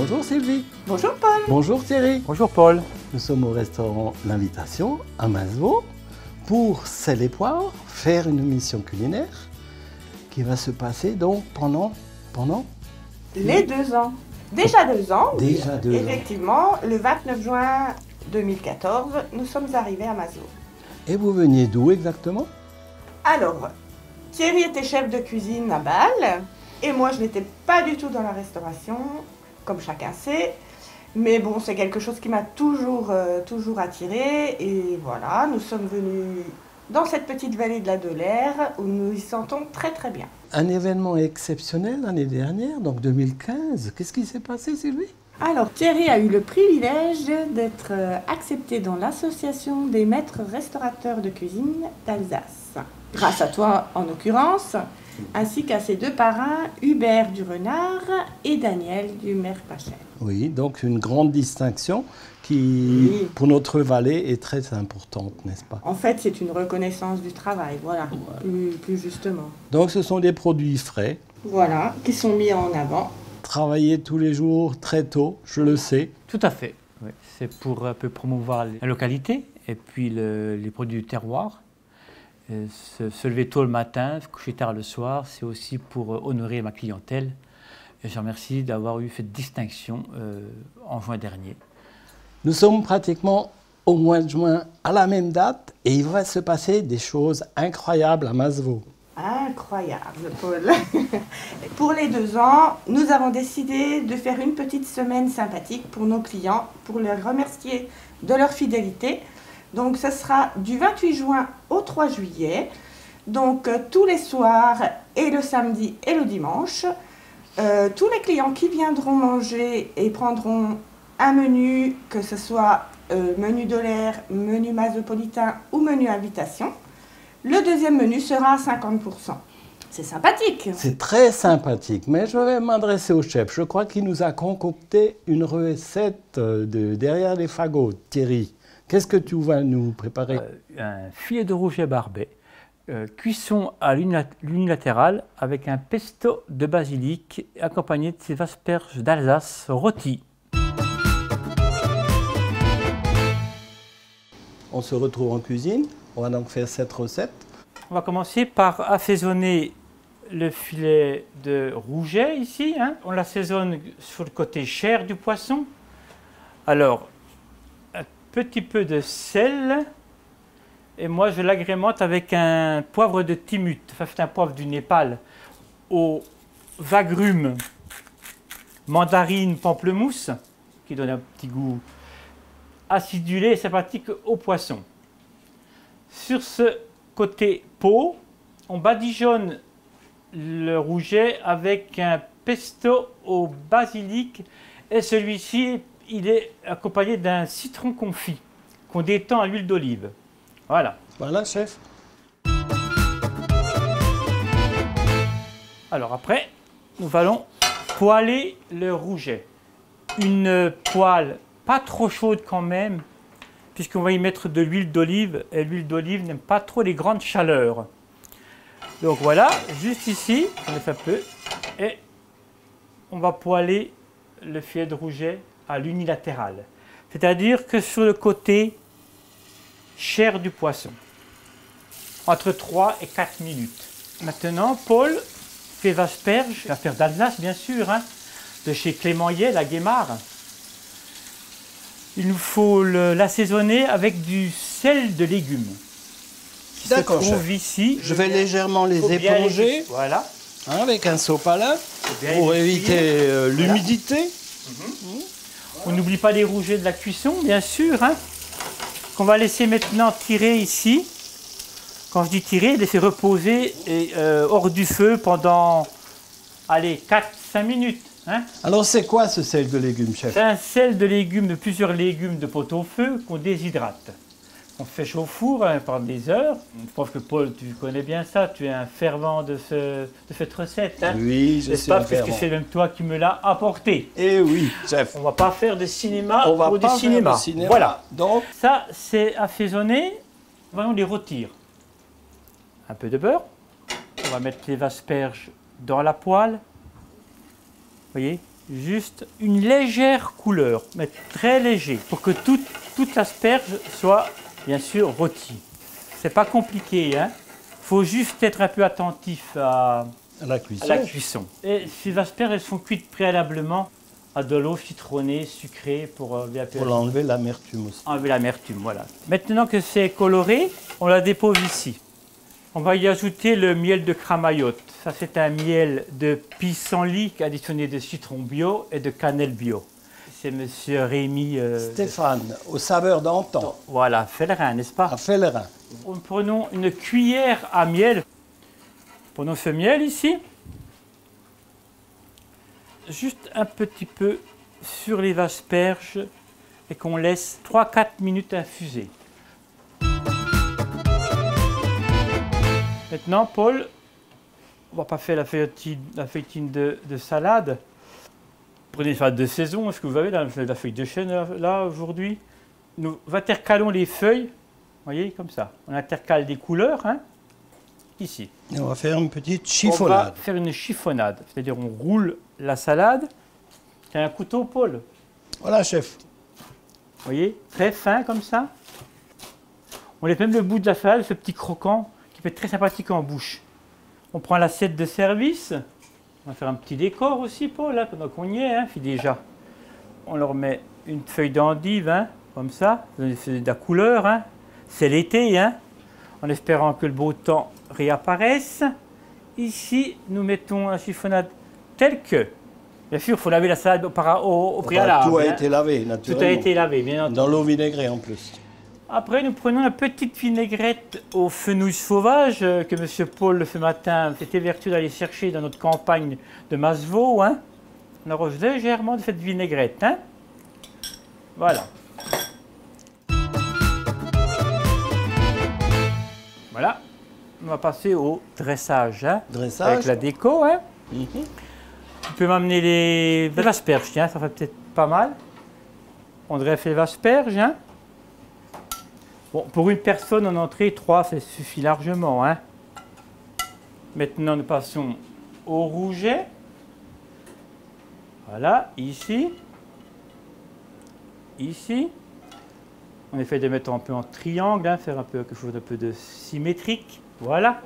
Bonjour Sylvie. Bonjour Paul. Bonjour Thierry. Bonjour Paul. Nous sommes au restaurant L'Invitation à Masevaux pour Sel et Poivre, faire une mission culinaire qui va se passer donc pendant les 2 ans. Déjà 2 ans. Déjà 2 ans. Effectivement, le 29 juin 2014, nous sommes arrivés à Masevaux. Et vous veniez d'où exactement? Alors, Thierry était chef de cuisine à Bâle et moi je n'étais pas du tout dans la restauration, comme chacun sait. Mais bon, c'est quelque chose qui m'a toujours attirée et voilà, nous sommes venus dans cette petite vallée de la Delaire où nous y sentons très très bien. Un événement exceptionnel l'année dernière, donc 2015. Qu'est-ce qui s'est passé Sylvie? Alors, Thierry a eu le privilège d'être accepté dans l'association des maîtres restaurateurs de cuisine d'Alsace. Grâce à toi, en l'occurrence, ainsi qu'à ses 2 parrains, Hubert du Renard et Daniel du Merpachel. Oui, donc une grande distinction qui, Oui. pour notre vallée, est très importante, n'est-ce pas? En fait, c'est une reconnaissance du travail, voilà, plus justement. Donc ce sont des produits frais, Voilà, qui sont mis en avant. travaillés tous les jours, très tôt, je le sais. Tout à fait. Oui. C'est pour un peu promouvoir la localité et puis les produits du terroir. Et se lever tôt le matin, se coucher tard le soir, c'est aussi pour honorer ma clientèle. Et je remercie d'avoir eu cette distinction en juin dernier. Nous sommes pratiquement au mois de juin à la même date et il va se passer des choses incroyables à Masevaux. Incroyable, Paul. Pour les 2 ans, nous avons décidé de faire une petite semaine sympathique pour nos clients, pour les remercier de leur fidélité. Donc, ce sera du 28 juin au 3 juillet. Donc, tous les soirs, et le samedi et le dimanche, tous les clients qui viendront manger et prendront un menu, que ce soit menu Delaire, menu masopolitain ou menu invitation, le deuxième menu sera à 50%. C'est sympathique. C'est très sympathique, mais je vais m'adresser au chef. Je crois qu'il nous a concocté une recette de derrière les fagots. Thierry, qu'est-ce que tu vas nous préparer? Un filet de rouget barbet, cuisson à l'unilatérale avec un pesto de basilic accompagné de ces asperges d'Alsace rôties. On se retrouve en cuisine. On va donc faire cette recette. On va commencer par assaisonner le filet de rouget ici. On l'assaisonne sur le côté chair du poisson. Alors, un petit peu de sel. Et moi, je l'agrémente avec un poivre de Timut. Enfin, c'est un poivre du Népal aux agrumes, mandarine, pamplemousse, qui donne un petit goût acidulé et sympathique au poisson. Sur ce côté peau, on badigeonne le rouget avec un pesto au basilic et celui-ci, il est accompagné d'un citron confit qu'on détend à l'huile d'olive. Voilà. Voilà, chef. Alors après, nous allons poêler le rouget. Une poêle pas trop chaude quand même, puisqu'on va y mettre de l'huile d'olive, et l'huile d'olive n'aime pas trop les grandes chaleurs. Donc voilà, juste ici, on laisse un peu, et on va poêler le filet de rouget à l'unilatéral. C'est-à-dire que sur le côté chair du poisson, entre 3 et 4 minutes. Maintenant, Paul fait les asperges d'Alsace bien sûr, de chez Clément Yel, la Guémard. Il nous faut l'assaisonner avec du sel de légumes. Qui se D'accord, trouve chef. ici. Je vais légèrement les Faut bien éponger voilà. avec un sopalin bien pour les éviter l'humidité. On n'oublie pas les rougets de la cuisson, bien sûr, qu'on va laisser maintenant tirer ici. Quand je dis tirer, laisser reposer hors du feu pendant, allez, 4-5 minutes. Alors c'est quoi ce sel de légumes, chef? C'est un sel de légumes, de plusieurs légumes de pot-au-feu qu'on déshydrate. On fait chaud au four pendant des heures. Je pense que Paul, tu connais bien ça, tu es un fervent de cette recette. Oui, je suis un parce que fervent. c'est même toi qui me l'as apporté. Eh oui, chef. On va pas faire de cinéma On va pour pas du faire cinéma. de cinéma. Voilà. Donc, Ça, c'est assaisonné. On les retire. Un peu de beurre. On va mettre les asperges dans la poêle. Vous voyez, juste une légère couleur, mais très léger, pour que toute l'asperge soit bien sûr rôtie. C'est pas compliqué, hein. Faut juste être un peu attentif à la cuisson. Et ces asperges, elles sont cuites préalablement à de l'eau citronnée, sucrée pour enlever l'amertume aussi. Enlever l'amertume, voilà. Maintenant que c'est coloré, on la dépose ici. On va y ajouter le miel de Kramayotte. Ça, c'est un miel de pissenlit additionné de citron bio et de cannelle bio. C'est monsieur Rémi... Stéphane, aux saveurs d'antan. Voilà, Fellerin, n'est-ce pas? À Fellerin. Prenons une cuillère à miel. Prenons ce miel ici. Juste un petit peu sur les asperges et qu'on laisse 3-4 minutes infuser. Maintenant, Paul, on ne va pas faire la feuilletine de salade. Prenez une salade de saison, est-ce que vous avez la feuille de chêne là aujourd'hui? Nous intercalons les feuilles, vous voyez, comme ça. On intercale des couleurs, hein, ici. Et on va faire une petite chiffonnade. On va faire une chiffonnade, c'est-à-dire on roule la salade. Tiens, un couteau, Paul. Voilà, chef. Vous voyez, très fin comme ça. On laisse même le bout de la salade, ce petit croquant, qui peut être très sympathique en bouche. On prend l'assiette de service. On va faire un petit décor aussi, Paul, là, pendant qu'on y est, hein, déjà. On leur met une feuille d'endive, hein, comme ça, c'est de la couleur. Hein. C'est l'été, hein, en espérant que le beau temps réapparaisse. Ici, nous mettons la chiffonnade telle que. Bien sûr, il faut laver la salade au préalable. Tout a été lavé, naturellement. Tout a été lavé, bien entendu. Dans l'eau vinaigrée en plus. Après, nous prenons une petite vinaigrette aux fenouilles sauvages que M. Paul, ce matin, s'était vertu d'aller chercher dans notre campagne de Masevaux. Hein. On arrose légèrement de cette vinaigrette. Hein. Voilà. Voilà. On va passer au dressage. Hein, dressage. avec la déco. Hein. Tu peux m'amener les asperges, tiens, ça fait peut-être pas mal. On dresse les asperges. Hein. Bon, pour une personne en entrée, 3, ça suffit largement. Hein. Maintenant, nous passons au rouget. Voilà, ici. Ici. On essaie de mettre un peu en triangle, hein, faire un peu quelque chose d'un peu de symétrique. Voilà.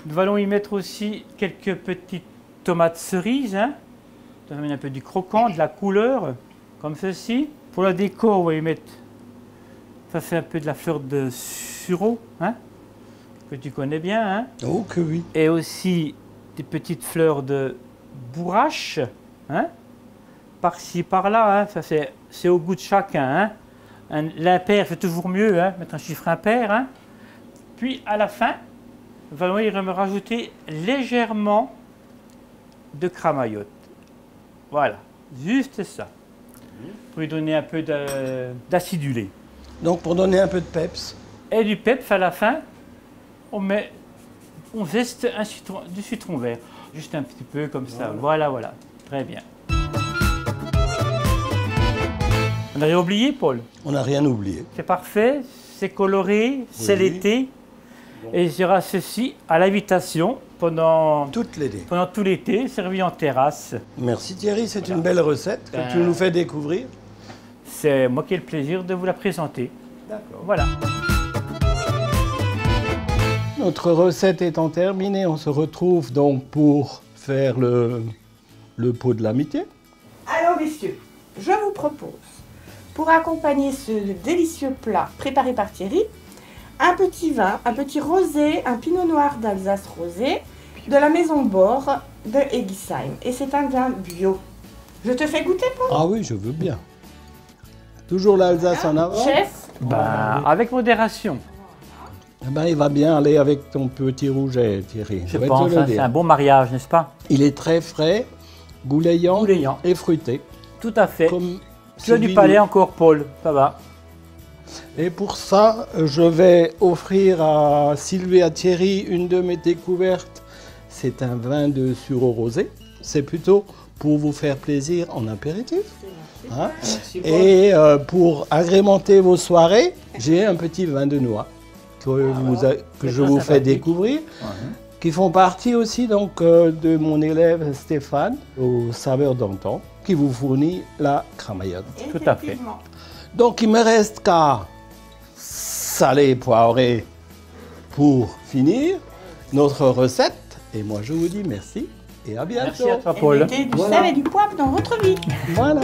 Nous allons y mettre aussi quelques petites tomates cerises. Hein. Ça amène un peu du croquant, de la couleur, comme ceci. Pour la déco, on va y mettre... Ça, c'est un peu de la fleur de sureau, hein, que tu connais bien. Hein. Oh, que oui. Et aussi des petites fleurs de bourrache, hein, par-ci, par-là. Hein. Ça, c'est au goût de chacun. Hein. L'impair, c'est toujours mieux, hein, mettre un chiffre impair. Hein. Puis, à la fin, nous allons y rajouter légèrement de Kramayotte. Voilà, juste ça. Pour lui donner un peu d'acidulé. Donc pour donner un peu de peps. Et du peps à la fin, on zeste du citron vert. Juste un petit peu comme ça. Voilà, voilà. Très bien. On n'a rien oublié, Paul? On n'a rien oublié. C'est parfait, c'est coloré, c'est l'été. Bon. Et il y aura ceci à l'invitation pendant tout l'été, servi en terrasse. Merci Thierry, c'est une belle recette que tu nous fais découvrir. C'est moi qui ai le plaisir de vous la présenter. D'accord. Voilà. Notre recette étant terminée, on se retrouve donc pour faire le pot de l'amitié. Alors messieurs, je vous propose, pour accompagner ce délicieux plat préparé par Thierry, un petit vin, un petit rosé, un pinot noir d'Alsace rosé, de la maison Bord de Egisheim. Et c'est un vin bio. Je te fais goûter, Paul? Ah oui, je veux bien. Toujours l'Alsace en avant. Chef? Avec modération. Il va bien aller avec ton petit rouget, Thierry. Je pense, c'est un bon mariage, n'est-ce pas? Il est très frais, goulayant et fruité. Tout à fait. Comme tu as du palais encore, Paul, ça va. Et pour ça, je vais offrir à Sylvie et à Thierry une de mes découvertes. C'est un vin de sureau rosé. C'est plutôt pour vous faire plaisir en apéritif. Hein? Et pour agrémenter vos soirées, j'ai un petit vin de noix que je vous fais découvrir, qui font partie aussi donc, de mon élève Stéphane, aux saveurs d'antan. qui vous fournit la cramaillotte. Tout à fait. Effectivement. Donc il me reste qu'à saler, poivrer pour finir notre recette. Et moi je vous dis merci et à bientôt. Merci à toi, Et Paul. mettez du Voilà. sel et du poivre dans votre vie. Voilà.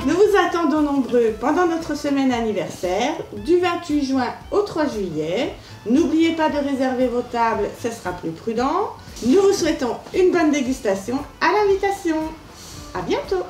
Nous vous attendons nombreux pendant notre semaine anniversaire, du 28 juin au 3 juillet. N'oubliez pas de réserver vos tables, ce sera plus prudent. Nous vous souhaitons une bonne dégustation à l'invitation. À bientôt!